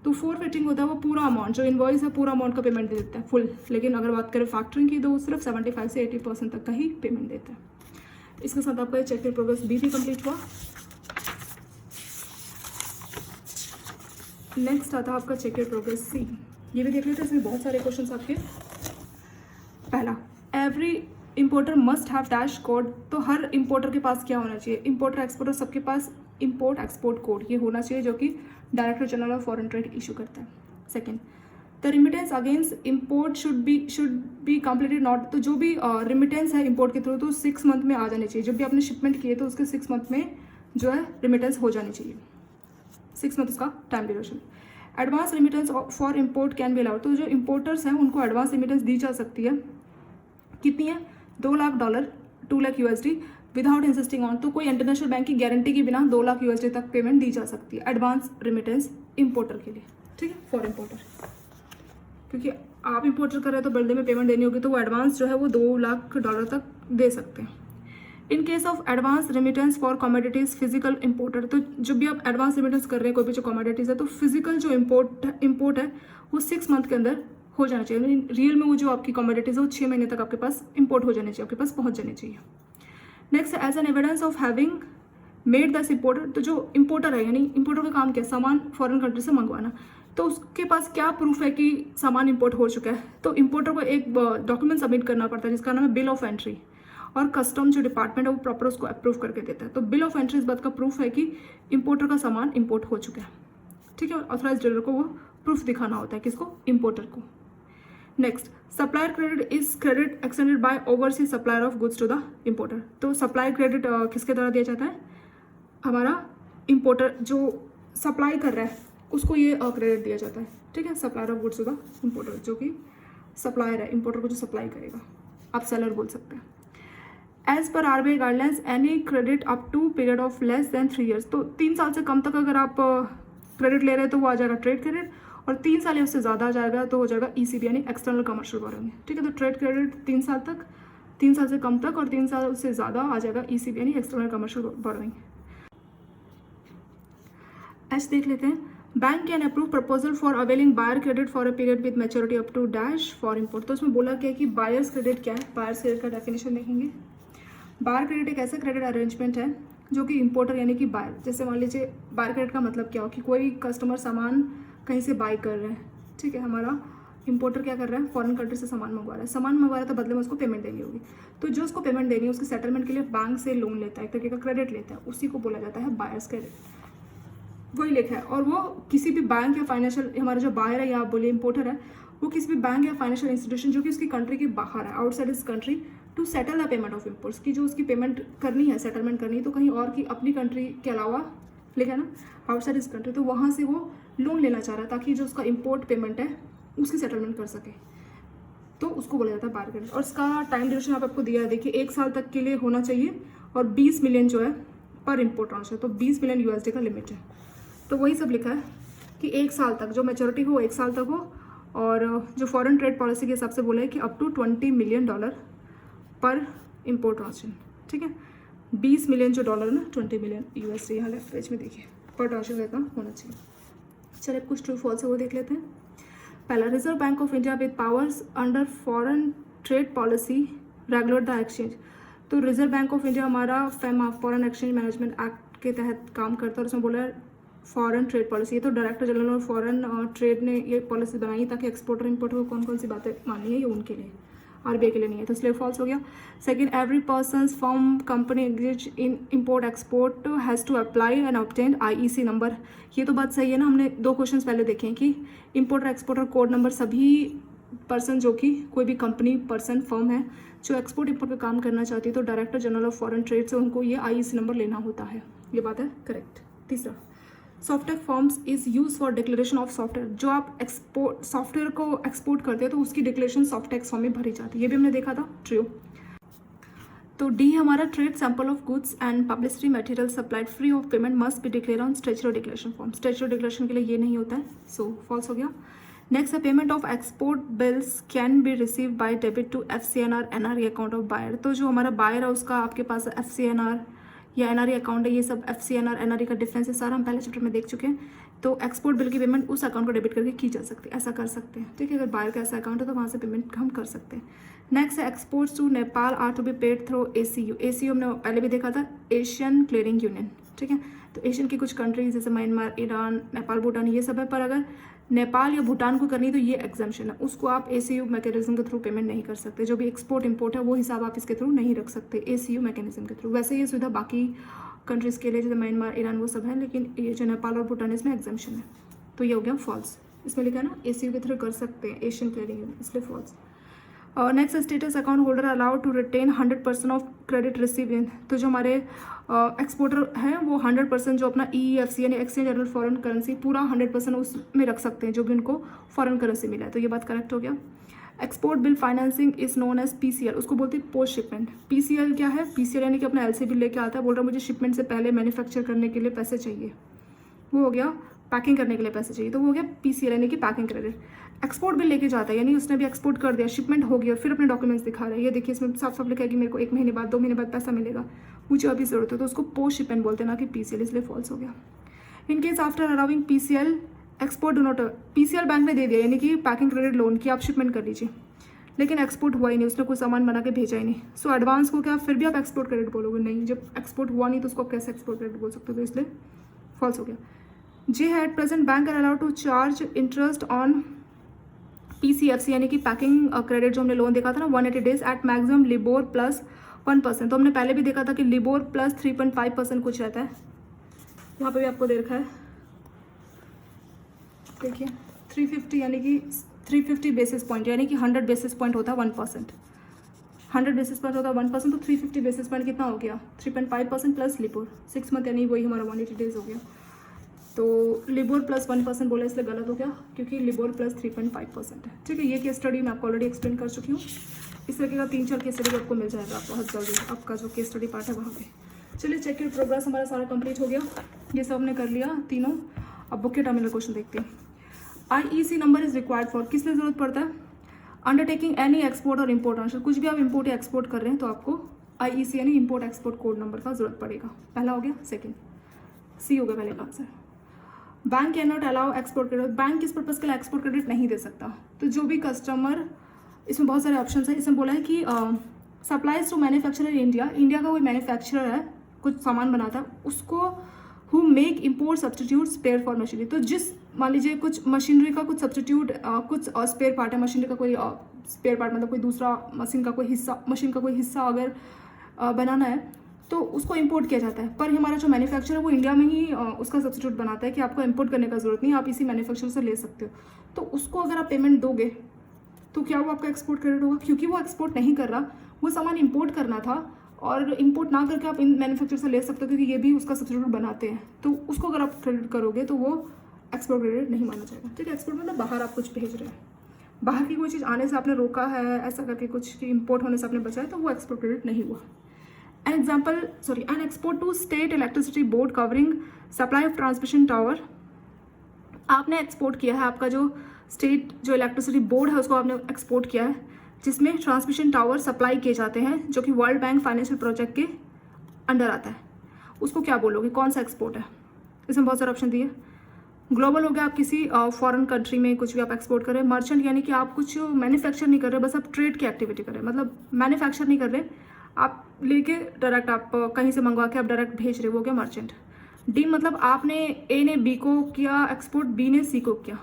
तो फोर फिटिंग होता है वो पूरा अमाउंट जो इनवॉइस है पूरा अमाउंट का पेमेंट दे देता है फुल। लेकिन अगर बात करें फैक्टरिंग की तो वो सिर्फ 75 से 80% तक का ही पेमेंट देता है। इसके साथ आपका चेक इन प्रोग्रेस बी भी कंप्लीट हुआ। नेक्स्ट आता है आपका चेक इन प्रोग्रेस सी, ये भी देख लेते हैं, इसमें बहुत सारे क्वेश्चंस आपके। पहला, every importer must have dash code, तो हर इंपोर्टर के पास क्या होना चाहिए, इंपोर्टर एक्सपोर्टर सबके पास इंपोर्ट एक्सपोर्ट कोड ये होना चाहिए जो कि director general of foreign trade issue करता है। Second, the remittance against import should be completed not, तो जो भी रिमिटेंस है इम्पोर्ट के थ्रू तो 6 मंथ में आ जानी चाहिए। जब भी आपने शिपमेंट किए तो उसके 6 मंथ में जो है रिमिटेंस हो जानी चाहिए, 6 मंथ उसका time duration. Advance remittance for import can be allowed, तो जो इम्पोर्टर्स हैं उनको एडवांस रिमिटेंस दी जा सकती है, कितनी है $2,00,000 $2,00,000 विदाउट इंसिस्टिंग ऑन, तो कोई इंटरनेशनल बैंक की गारंटी के बिना $2,00,000 तक पेमेंट दी जा सकती है एडवांस रिमिटेंस इम्पोर्टर के लिए, ठीक है, फॉर इम्पोर्टर। क्योंकि आप इम्पोर्टर कर रहे हैं तो बल्ले में पेमेंट देनी होगी, तो वो एडवांस जो है वो $2,00,000 तक दे सकते हैं। इन case of advance remittance for commodities physical importer, तो जब भी आप एडवांस रेमिटेंस कर रहे हैं कोई भी जो कमोडिटीज है, तो फिजिकल जो इम्पोर्ट है वो 6 मंथ के अंदर हो जाना चाहिए। रियल में वो जो आपकी कमोडिटीज है वो 6 महीने तक आपके पास इम्पोर्ट हो जाने चाहिए, आपके पास पहुंच जाने चाहिए। Next, as an evidence of having made this importer, तो जो इम्पोर्टर है यानी इम्पोर्टर का काम क्या है, सामान फॉरेन कंट्री से मंगवाना, तो उसके पास क्या प्रूफ है कि सामान इम्पोर्ट हो चुका है, तो इम्पोर्टर को एक डॉक्यूमेंट सबमिट करना पड़ता है जिसका नाम है बिल ऑफ एंट्री, और कस्टम जो डिपार्टमेंट है वो प्रॉपर उसको अप्रूव करके देता है। तो बिल ऑफ एंट्री इस बात का प्रूफ है कि इम्पोर्टर का सामान इम्पोर्ट हो चुका है, ठीक है, और ऑथराइज डीलर को वो प्रूफ दिखाना होता है किसको, इम्पोर्टर को। Next, supplier credit is credit extended by overseas supplier of goods to the importer, तो सप्लायर क्रेडिट किसके द्वारा दिया जाता है, हमारा इम्पोर्टर जो सप्लाई कर रहा है उसको ये क्रेडिट दिया जाता है, ठीक है, supplier of goods to the importer, जो कि सप्लायर है इम्पोर्टर को जो सप्लाई करेगा, आप सेलर बोल सकते हैं। As per RBI guidelines any credit up to period of less than 3 years, तो 3 साल से कम तक अगर आप क्रेडिट ले रहे हैं तो वो आ जाएगा ट्रेड क्रेडिट, और 3 साल या उससे ज़्यादा आ जाएगा तो हो जाएगा ECB यानी एक्सटर्नल कमर्शियल बोरोइंग, ठीक है। तो ट्रेड क्रेडिट 3 साल तक, 3 साल से कम तक, और 3 साल से ज़्यादा आ जाएगा ECB यानी एक्सटर्नल कमर्शियल बोरोइंग। ऐसे देख लेते हैं, bank can approve proposal for availing buyer credit for a period with maturity up to dash for import, तो उसमें बोला क्या है कि बायर्स क्रेडिट क्या है, बायर्स क्रेडिट का डेफिनेशन देखेंगे। बायर क्रेडिट एक ऐसा क्रेडिट अरेंजमेंट है जो कि इम्पोर्टर यानी कि बायर, जैसे मान लीजिए बायर क्रेडिट का मतलब क्या हो कि कोई कस्टमर सामान कहीं से बाय कर रहे हैं, ठीक है, हमारा इम्पोर्टर क्या कर रहा है, फॉरेन कंट्री से सामान मंगवा रहा है, सामान मंगवा रहा है तो बदले में उसको पेमेंट देनी होगी, तो जो उसको पेमेंट देनी है उसके सेटलमेंट के लिए बैंक से लोन लेता है, एक तरीके का क्रेडिट लेता है, उसी को बोला जाता है बायर्स क्रेडिट, वही लिखा है। और वो किसी भी बैंक या फाइनेंशियल, हमारा जो बायर है या आप बोलिए इम्पोर्टर है, वो किसी भी बैंक या फाइनेंशियल इंस्टीट्यूशन जो कि उसकी कंट्री के बाहर है, आउटसाइड इस country, to settle the payment of imports, की जो उसकी पेमेंट करनी है, सेटलमेंट करनी है, तो कहीं और की अपनी कंट्री के अलावा लिखा है ना, आउटसाइड इस कंट्री, तो वहाँ से वो लोन लेना चाह रहा है ताकि जो उसका इम्पोर्ट पेमेंट है उसकी सेटलमेंट कर सके, तो उसको बोला जाता है बायर क्रेडिट। और इसका टाइम ड्यूरेशन आपको दिया है, देखिए 1 साल तक के लिए होना चाहिए, और 20 मिलियन जो है पर इम्पोर्ट ट्रांसफर, तो 20 मिलियन USD का लिमिट है। तो वही सब लिखा है कि 1 साल तक जो मैच्योरिटी हो 1 साल तक हो, और जो फॉरेन ट्रेड पॉलिसी के हिसाब से बोला है कि अप टू $20 million पर इम्पोर्ट ट्रांजेक्शन, ठीक है, 20 मिलियन जो डॉलर है ना, 20 मिलियन USD यहाँ लेफ्ट पेज में देखिए पर ट्रांजेक्शन इतना होना चाहिए। चलिए कुछ ट्रू फॉल्स है वो देख लेते हैं। पहला, reserve bank of India with powers under foreign trade policy regulate the exchange, तो रिजर्व बैंक ऑफ इंडिया हमारा FEMA foreign exchange management act के तहत काम करता है, और उसमें बोला है फॉरेन ट्रेड पॉलिसी, ये तो डायरेक्टर जनरल और फॉरेन ट्रेड ने ये पॉलिसी बनाई ताकि एक्सपोर्टर इम्पोर्टर को कौन कौन सी बातें माननी है ये उनके लिए, RBI के लिए नहीं है, तो इसलिए फॉल्स हो गया। Second, every person firm company engage in import export has to apply and obtain IEC number, ये तो बात सही है ना, हमने 2 क्वेश्चन पहले देखे हैं कि इम्पोर्टर एक्सपोर्टर कोड नंबर सभी पर्सन जो कि कोई भी कंपनी पर्सन फर्म है जो एक्सपोर्ट इम्पोर्ट का काम करना चाहती है तो director general of foreign trade से उनको ये IEC नंबर लेना होता है, ये बात है करेक्ट। तीसरा, software forms is use for declaration of software. जो आप एक्सपोर्ट सॉफ्टवेयर को एक्सपोर्ट करते हो तो उसकी डिक्लेरेशन सॉफ्टवेयर फॉर्म में भरी जाती है, ये भी हमने देखा था। ट्रू। तो डी हमारा trade sample of goods and publicity material supplied free of payment must be declare on statutory declaration form. Statutory declaration के लिए ये नहीं होता है, सो फॉल्स हो गया। नेक्स्ट है payment of export bills can be receive by debit to FCNR NRE account of buyer. तो जो हमारा बायर है उसका आपके पास FCNR या NRE अकाउंट है, ये सब FCNR NRE का डिफरेंस है सारा हम पहले चैप्टर में देख चुके हैं। तो एक्सपोर्ट बिल की पेमेंट उस अकाउंट को डेबिट करके की जा सकती है, ऐसा कर सकते हैं, ठीक है। अगर बायर का ऐसा अकाउंट है तो वहाँ से पेमेंट हम कर सकते हैं। नेक्स्ट है exports to Nepal are to be paid through ACU। ACU हमने पहले भी देखा था, एशियन क्लियरिंग यूनियन, ठीक है। तो एशियन की कुछ कंट्रीज जैसे म्यांमार, ईरान, नेपाल, भूटान ये सब है, पर अगर नेपाल या भूटान को करनी तो ये एग्जाम्पशन है, उसको आप ACU मैकेनिज्म के थ्रू पेमेंट नहीं कर सकते। जो भी एक्सपोर्ट इंपोर्ट है वो हिसाब आप इसके थ्रू नहीं रख सकते ACU मैकेनिज्म के थ्रू। वैसे ये सुविधा बाकी कंट्रीज़ के लिए जैसे म्यांमार, ईरान वो सब है, लेकिन ये जो नेपाल और भूटान इसमें एग्जाम्पशन है, तो ये हो गया फॉल्स। इसमें लिखा है ना ACU के थ्रू कर सकते हैं एशियन क्लियरिंग यूनियन, इसलिए false. Next status account holder allowed to retain 100% of credit receive in. तो जो हमारे एक्सपोर्टर हैं वो 100% जो अपना EEFC यानी एक्सचेंज जनरल फॉरेन करेंसी पूरा 100% उसमें रख सकते हैं जो भी उनको फॉरेन करेंसी मिला है, तो ये बात करेक्ट हो गया। Export bill financing is known as PCL, उसको बोलते हैं पोस्ट शिपमेंट। PCL क्या है? PCL यानी कि अपना LC बिल लेके आता है, बोल रहा है मुझे शिपमेंट से पहले मैन्युफैक्चर करने के लिए पैसे चाहिए, वो हो गया पैकिंग करने के लिए पैसे चाहिए, तो वो हो गया PCL यानी कि पैकिंग क्रेडिट। एक्सपोर्ट बिल लेके जाता है यानी उसने भी एक्सपोर्ट कर दिया, शिपमेंट हो गया, फिर अपने डॉक्यूमेंट्स दिखा रहा है, ये देखिए इसमें साफ साफ लिखा है कि मेरे को 1 महीने बाद 2 महीने बाद पैसा मिलेगा, मुझे अभी ज़रूरत है, तो उसको पोस्ट शिपमेंट बोलते हैं ना कि PCL, इसलिए फॉल्स हो गया। In case after allowing PCL export do not, PCL bank ने दे दिया यानी कि पैकिंग क्रेडिट लोन की आप शिपमेंट कर लीजिए, लेकिन एक्सपोर्ट हुआ ही नहीं, उसने कोई सामान बना के भेजा ही नहीं, सो एडवांस को क्या फिर भी आप एक्सपोर्ट क्रेडिट बोलोगे? नहीं, जब एक्सपोर्ट हुआ नहीं तो उसको आप कैसे एक्सपोर्ट क्रेडिट बोल सकते हो, तो इसलिए फॉल्स हो गया। जे at present bank are allowed to charge interest on PCFC यानी कि पैकिंग क्रेडिट जो हमने लोन देखा था ना 180 days at maximum LIBOR plus 1%। तो हमने पहले भी देखा था कि लिबोर प्लस 3.5% कुछ रहता है, यहाँ पे भी आपको दे रखा है, देखिए 350 यानी कि 350 बेसिस पॉइंट यानी कि 100 बेसिस पॉइंट होता है 1%, 100 बेसिस पॉइंट होता है 1%, तो 350 बेसिस पॉइंट कितना हो गया? 3.5% प्लस लिबोर 6 मंथ यानी वही हमारा 180 डेज हो गया। तो लिबोर प्लस 1% बोला इसलिए गलत हो गया क्योंकि लिबोर प्लस 3.5% है, ठीक है। ये केस स्टडी मैं आपको ऑलरेडी एक्सप्लेन कर चुकी हूँ, इस तरीके का 3-4 केस स्टडी आपको मिल जाएगा आपको बहुत जल्दी, आपका जो केस स्टडी पार्ट है वहाँ पे। चलिए चेक योर प्रोग्रेस हमारा सारा कंप्लीट हो गया, ये सब हमने कर लिया तीनों। अब बुक के टर्मिनल क्वेश्चन देखते हैं। IEC number is required for, किस लिए ज़रूरत पड़ता है? अंडरटेकिंग एनी एक्सपोर्ट और इम्पोर्ट ट्रांसफर, कुछ भी आप इम्पोर्ट या एक्सपोर्ट कर रहे हैं तो आपको IEC यानी इम्पोर्ट एक्सपोर्ट कोड नंबर का जरूरत पड़ेगा। पहला हो गया, सेकेंड C हो गया पहले का answer. Bank can not allow export credit, bank किस पर्पज़ के लिए एक्सपोर्ट क्रेडिट नहीं दे सकता? तो जो भी कस्टमर, इसमें बहुत सारे ऑप्शन है, इसमें बोला है कि supplies to manufacturer India, India का कोई मैन्युफैक्चरर है कुछ सामान बनाता है, उसको who make import substitute spare for machinery. तो जिस मान लीजिए कुछ मशीनरी का कुछ सब्सटीट्यूट कुछ स्पेयर पार्ट है, मशीनरी का कोई स्पेयर पार्ट मतलब कोई दूसरा मशीन का कोई हिस्सा अगर बनाना है तो उसको इंपोर्ट किया जाता है, पर हमारा जो मैन्युफैक्चरर है वो इंडिया में ही उसका सब्सटीट्यूट बनाता है कि आपको इंपोर्ट करने का जरूरत नहीं, आप इसी मैन्युफैक्चरर से ले सकते हो। तो उसको अगर आप पेमेंट दोगे तो क्या वो आपका एक्सपोर्ट क्रेडिट होगा? क्योंकि वो एक्सपोर्ट नहीं कर रहा, वो सामान इंपोर्ट करना था और इंपोर्ट ना करके आप इन मैन्युफैक्चरर से ले सकते हो क्योंकि ये भी उसका सब्सटीट्यूट बनाते हैं, तो उसको अगर आप क्रेडिट करोगे तो वो एक्सपोर्ट क्रेडिट नहीं माना जाएगा, ठीक है। एक्सपोर्ट मतलब बाहर आप कुछ भेज रहे हैं, बाहर की कोई चीज़ आने से आपने रोका है ऐसा करके कुछ कि इंपोर्ट होने से आपने बचाया, तो वो एक्सपोर्ट क्रेडिट नहीं हुआ। an export to state electricity board covering supply of transmission tower, आपने एक्सपोर्ट किया है, आपका जो स्टेट जो इलेक्ट्रिसिटी बोर्ड है उसको आपने एक्सपोर्ट किया है जिसमें ट्रांसमिशन टावर सप्लाई किए जाते हैं जो कि वर्ल्ड बैंक फाइनेंशियल प्रोजेक्ट के अंडर आता है, उसको क्या बोलोगे? कौन सा एक्सपोर्ट है? इसमें बहुत सारे ऑप्शन दिए। ग्लोबल हो गया, आप किसी फॉरेन कंट्री में कुछ भी आप एक्सपोर्ट कर रहे हैं। मर्चेंट यानी कि आप कुछ मैन्युफैक्चर नहीं कर रहे, बस आप ट्रेड की एक्टिविटी कर रहे हैं, मतलब मैन्युफैक्चर नहीं कर रहे, आप लेके डायरेक्ट आप कहीं से मंगवा के आप डायरेक्ट भेज रहे, वो क्या मर्चेंट। डी मतलब आपने ए ने बी को किया एक्सपोर्ट, बी ने सी को किया,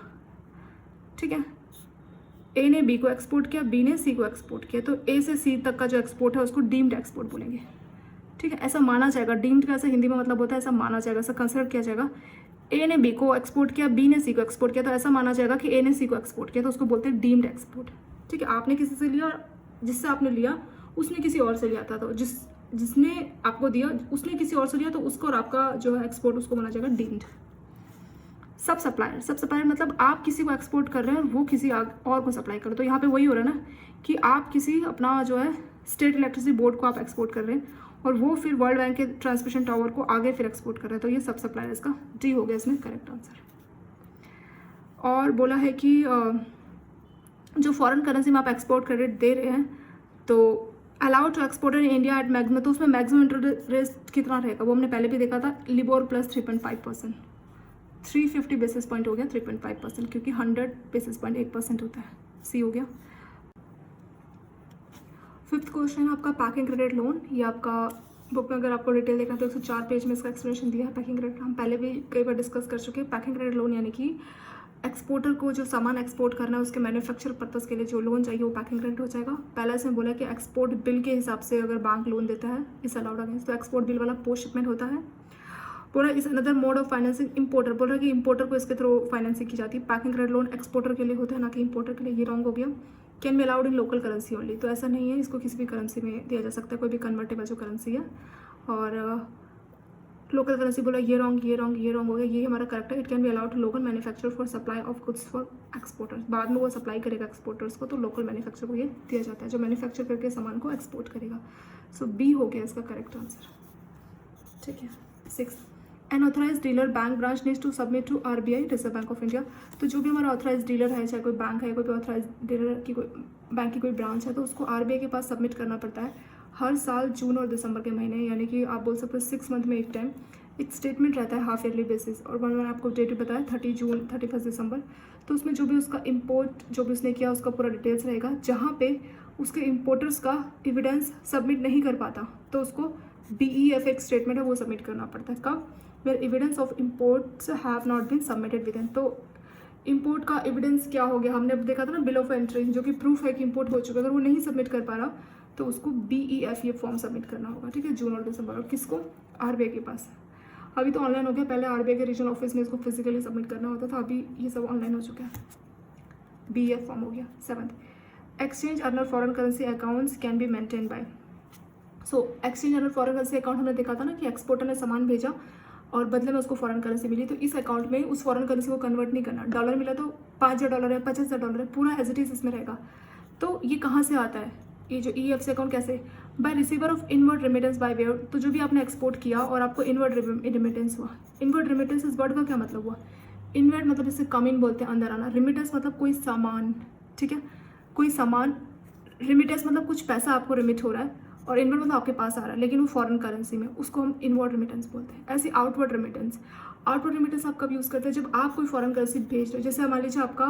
ठीक है। ए ने बी को एक्सपोर्ट किया, बी ने सी को एक्सपोर्ट किया, तो ए से सी तक का जो एक्सपोर्ट है उसको डीम्ड एक्सपोर्ट बोलेंगे, ठीक है। ऐसा माना जाएगा, डीम्ड का ऐसा हिंदी में मतलब होता है ऐसा माना जाएगा, ऐसा कंसिडर किया जाएगा। ए ने बी को एक्सपोर्ट किया, बी ने सी को एक्सपोर्ट किया, तो ऐसा माना जाएगा कि ए ने सी को एक्सपोर्ट किया, तो उसको बोलते हैं डीम्ड एक्सपोर्ट, ठीक है। आपने किसी से लिया, जिससे आपने लिया उसने किसी और से लिया था, तो जिसने आपको दिया उसने किसी और से लिया, तो उसको और आपका जो है एक्सपोर्ट उसको माना जाएगा डीम्ड। सब सप्लायर मतलब आप किसी को एक्सपोर्ट कर रहे हैं और वो किसी और को सप्लाई कर रहे हो। तो यहाँ पे वही हो रहा है ना कि आप किसी अपना जो है स्टेट इलेक्ट्रिसिटी बोर्ड को आप एक्सपोर्ट कर रहे हैं और वो फिर वर्ल्ड बैंक के ट्रांसमिशन टावर को आगे फिर एक्सपोर्ट कर रहे हैं। तो ये सब सप्लायर इसका डी हो गया इसमें करेक्ट आंसर। और बोला है कि जो फॉरेन करेंसी में आप एक्सपोर्ट क्रेडिट दे रहे हैं तो allowed to export in India at maximum, तो उसमें मैक्सिमम इंटरेस्ट कितना रहेगा वो हमने पहले भी देखा था, लिबोर प्लस 3.5%, 350 बेसिस पॉइंट हो गया 3.5%, क्योंकि 100 बेसिस पॉइंट 1% होता है। सी हो गया। फिफ्थ क्वेश्चन आपका पैकिंग क्रेडिट लोन। ये आपका बुक में अगर आपको डिटेल देखना तो 104 पेज में इसका एक्सप्लेनेशन दिया है। पैकिंग क्रेडिट हम पहले भी कई बार डिस्कस कर चुके हैं। पैकिंग क्रेडिट लोन यानी कि एक्सपोर्टर को जो सामान एक्सपोर्ट करना है उसके मैन्युफैक्चर पर्पस के लिए जो लोन चाहिए वो पैकिंग क्रेडिट हो जाएगा। पहले इसमें बोला कि एक्सपोर्ट बिल के हिसाब से अगर बैंक लोन देता है इस अलाउड अगेंस्ट, तो एक्सपोर्ट बिल वाला पोस्ट शिपमेंट होता है। बोला इस another mode of financing importer, बोल रहा है कि इंपोर्टर को इसके थ्रू फाइनेंसिंग की जाती है। पैकिंग क्रेडिट लोन एक्सपोर्टर के लिए होता है ना कि इंपोर्टर के लिए, ये रॉन्ग हो गया। Can be allowed in local currency only, तो ऐसा नहीं है, इसको किसी भी करेंसी में दिया जा सकता है, कोई भी कन्वर्टेबल जो करेंसी है। और लोकल करेंसी बोला ये रॉन्ग हो गया, ये हमारा करेक्ट है। It can be allowed to local manufacture for supply of goods for exporters, बाद में वो सप्लाई करेगा एक्सपोर्टर्स को, तो लोकल मैन्युफैक्चर को ये दिया जाता है जो मैन्युफैक्चर करके सामान को एक्सपोर्ट करेगा। सो बी हो गया इसका करेक्ट आंसर। ठीक है। 6 an authorise dealer bank branch needs to submit to RBI, reserve bank of India. तो जो भी हमारा ऑथराइज डीलर है, चाहे कोई बैंक है, कोई भी ऑथराइज डीलर की कोई बैंक की कोई ब्रांच है, तो उसको RBI के पास सबमिट करना पड़ता है हर साल जून और दिसंबर के महीने, यानी कि आप बोल सकते हो 6 मंथ में एक टाइम एक स्टेटमेंट रहता है हाफ ईयरली बेसिस। और मैंने आपको डेट बताया 30 जून 31 दिसंबर। तो उसमें जो भी उसका इम्पोर्ट जो भी उसने किया उसका पूरा डिटेल्स रहेगा। जहाँ पे उसके इम्पोर्टर्स का एविडेंस सबमिट नहीं कर पाता तो उसको BEF स्टेटमेंट है वो सबमिट करना पड़ता है। कब? Where evidence of imports have not been submitted within. तो इम्पोर्ट का एविडेंस क्या हो गया, हमने देखा था ना बिल ऑफ एंट्री, जो कि प्रूफ है कि इम्पोर्ट हो चुका है। अगर वो नहीं सबमिट कर पा रहा तो उसको BEF ये फॉर्म सबमिट करना होगा। ठीक है, जून और दिसंबर। और किसको? RBI के पास। अभी तो ऑनलाइन हो गया, पहले RBI के रीजनल ऑफिस में इसको फिजिकली सबमिट करना होता था, अभी ये सब ऑनलाइन हो चुका है। BEF फॉर्म हो गया। 7 exchange earner foreign currency accounts can be maintain by. So exchange earner foreign currency account हमने देखा था ना कि एक्सपोर्टर ने सामान भेजा और बदले में उसको फॉरेन करेंसी मिली, तो इस अकाउंट में उस फॉरेन करेंसी को कन्वर्ट नहीं करना। डॉलर मिला तो $5,000 है, $50,000 है, पूरा एज इट इज इसमें रहेगा। तो ये कहाँ से आता है, ये जो EFC अकाउंट कैसे? By receiver of inward remittance by way. तो जो भी आपने एक्सपोर्ट किया और आपको इनवर्ड रेमिटेंस हुआ, इनवर्ड रेमिटेंस इस वर्ड का क्या मतलब हुआ? इनवर्ड मतलब इसे कम इन बोलते हैं, अंदर आना। रेमिटेंस मतलब कोई सामान, ठीक है, कोई सामान। रेमिटेंस मतलब कुछ पैसा आपको रिमिट हो रहा है और इनवर्ड मतलब आपके पास आ रहा है लेकिन वो फॉरेन करेंसी में, उसको हम इनवर्ड रेमिटेंस बोलते हैं। ऐसे आउटवर्ड रेमिटेंस, आउटवर्ड रेमिटेंस आप कब यूज़ करते हैं? जब आप कोई फॉरेन करेंसी भेज रहे हो। जैसे मान लीजिए आपका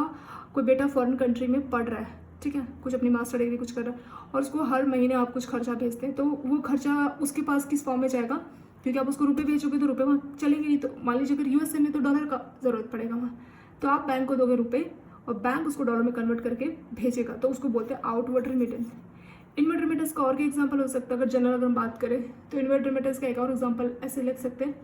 कोई बेटा फॉरेन कंट्री में पढ़ रहा है, ठीक है, कुछ अपनी मास्टर डिग्री कुछ कर रहा है और उसको हर महीने आप कुछ खर्चा भेजते हैं, तो वो खर्चा उसके पास किस फॉर्म में जाएगा? क्योंकि आप उसको रुपये भेजोगे तो रुपये वहाँ चलेंगे नहीं। तो मान लीजिए अगर USA में तो डॉलर का ज़रूरत पड़ेगा वहाँ, तो आप बैंक को दोगे रुपये और बैंक उसको डॉलर में कन्वर्ट करके भेजेगा, तो उसको बोलते हैं आउटवर्ड रेमिटेंस। इनवर्ड रेमिटेंस का और क्या एग्जाम्पल हो सकता है? अगर जनरल अगर हम बात करें तो इनवर्ड रेमिटेंस का एक और एग्जाम्पल ऐसे लिख सकते हैं,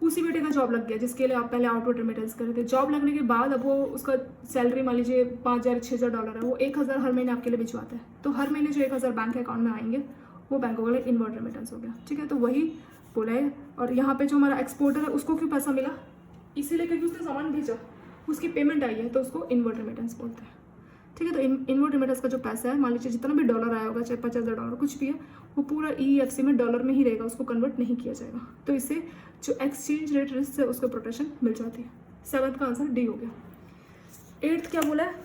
उसी बेटे का जॉब लग गया जिसके लिए आप पहले आउटवर्ड रेमिटेंस कर रहे थे। जॉब लगने के बाद अब वो उसका सैलरी मान लीजिए $5,000-6,000 है, वो 1,000 हर महीने आपके लिए भिजवाता है, तो हर महीने जो 1,000 बैंक अकाउंट में आएंगे वो बैंकों के लिए इनवर्ड रेमिटेंस हो गया। ठीक है, तो वही बोला है। और यहाँ पे जो हमारा एक्सपोर्टर है उसको क्यों पैसा मिला? इसीलिए क्योंकि उसने सामान भेजा, उसकी पेमेंट आई है, तो उसको इनवर्ड रेमिटेंस बोलते हैं। ठीक है, तो इनवर्ड रेमिटेंस का जो पैसा है, मान लीजिए जितना भी डॉलर आया होगा, चाहे $50,000 कुछ भी है, वो पूरा EFC में डॉलर में ही रहेगा, उसको कन्वर्ट नहीं किया जाएगा। तो इससे जो एक्सचेंज रेट रिस्क है उसको प्रोटेक्शन मिल जाती है। 7th का आंसर डी हो गया। 8th क्या बोला है?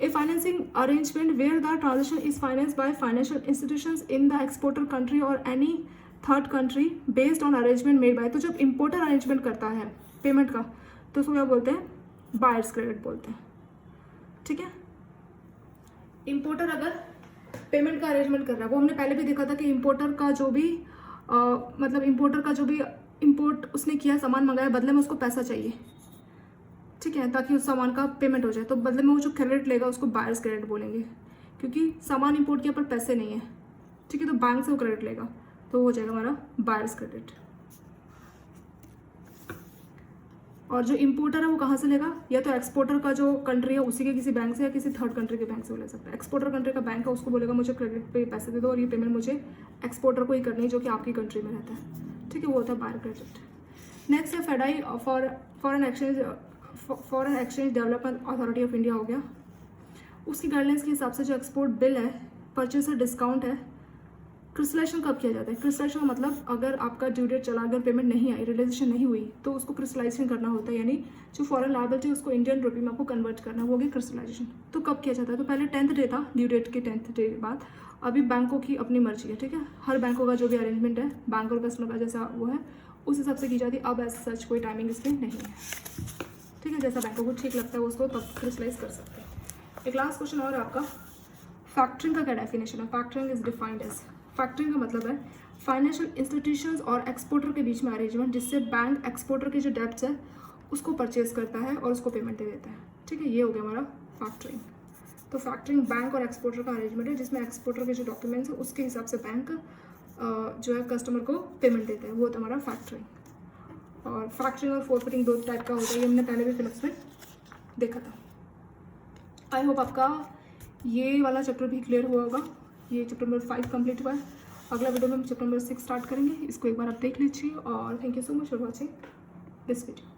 A financing arrangement where the transaction is financed by financial institutions in the exporter country or any third country based on arrangement made by. तो जब इम्पोर्टर अरेंजमेंट करता है पेमेंट का तो उसको क्या बोलते हैं? बायर्स क्रेडिट बोलते हैं। ठीक है, इम्पोर्टर अगर पेमेंट का अरेंजमेंट कर रहा है, वो हमने पहले भी देखा था कि इम्पोर्टर का जो भी इम्पोर्ट उसने किया, सामान मंगाया, बदले में उसको पैसा चाहिए, ठीक है, ताकि उस सामान का पेमेंट हो जाए, तो बदले में वो जो क्रेडिट लेगा उसको बायर्स क्रेडिट बोलेंगे, क्योंकि सामान इम्पोर्ट किया पर पैसे नहीं है। ठीक है, तो बैंक से वो क्रेडिट लेगा तो हो जाएगा हमारा बायर्स क्रेडिट। और जो इम्पोर्टर है वो कहाँ से लेगा? या तो एक्सपोर्टर का जो कंट्री है उसी के किसी बैंक से या किसी थर्ड कंट्री के बैंक से वो ले सकता है। एक्सपोर्टर कंट्री का बैंक है, उसको बोलेगा मुझे क्रेडिट पे पैसे दे दो और ये पेमेंट मुझे एक्सपोर्टर को ही करनी है जो कि आपकी कंट्री में रहता है। ठीक है, वो होता है बायर क्रेडिट। नेक्स्ट है FEDAI foreign exchange development authority of India हो गया। उसकी गाइडलाइंस के हिसाब से जो एक्सपोर्ट बिल है, परचेसर डिस्काउंट है, क्रिस्टलाइजेशन कब किया जाता है? क्रिस्टलाइजेशन का मतलब अगर आपका ड्यू डेट चला, अगर पेमेंट नहीं आई, रियलाइजेशन नहीं हुई, तो उसको क्रिस्टलाइजेशन करना होता है, यानी जो फॉरेन लायबिलिटी है उसको इंडियन रुपी में आपको कन्वर्ट करना है, वो हो गया क्रिस्टलाइजेशन। तो कब किया जाता है? तो पहले 10th डे था, ड्यू डेट के 10th डे बाद। अभी बैंकों की अपनी मर्जी है, ठीक है, हर बैंकों का जो भी अरेंजमेंट है, बैंक और कस्टमर का जैसा वो है उस हिसाब से की जाती है। अब एज सच कोई टाइमिंग इसमें नहीं है, ठीक है, जैसा बैंकों को ठीक लगता है उसको तब क्रिस्टलाइज कर सकते हैं। एक लास्ट क्वेश्चन और है आपका, फैक्टरिंग का क्या डेफिनेशन है? Factoring is defined as, factoring का मतलब है फाइनेंशियल इंस्टीट्यूशंस और एक्सपोर्टर के बीच में अरेंजमेंट जिससे बैंक एक्सपोर्टर के जो डेब्ट्स है उसको परचेज करता है और उसको पेमेंट दे देता है, ठीक है, ये हो गया हमारा फैक्टरिंग। तो फैक्टरिंग बैंक और एक्सपोर्टर का अरेंजमेंट है जिसमें एक्सपोर्टर के जो डॉक्यूमेंट्स है उसके हिसाब से बैंक जो है कस्टमर को पेमेंट देता है, वो होता है हमारा फैक्टरिंग। और फैक्टरिंग और फोरफिटिंग दो टाइप का होता है, ये हमने पहले भी फिलिप्स में देखा था। आई होप आपका ये वाला चैप्टर भी क्लियर हुआ होगा। ये चैप्टर नंबर 5 कंप्लीट हुआ है। अगला वीडियो में हम चैप्टर नंबर 6 स्टार्ट करेंगे, इसको एक बार आप देख लीजिए। और thank you so much for watching this video.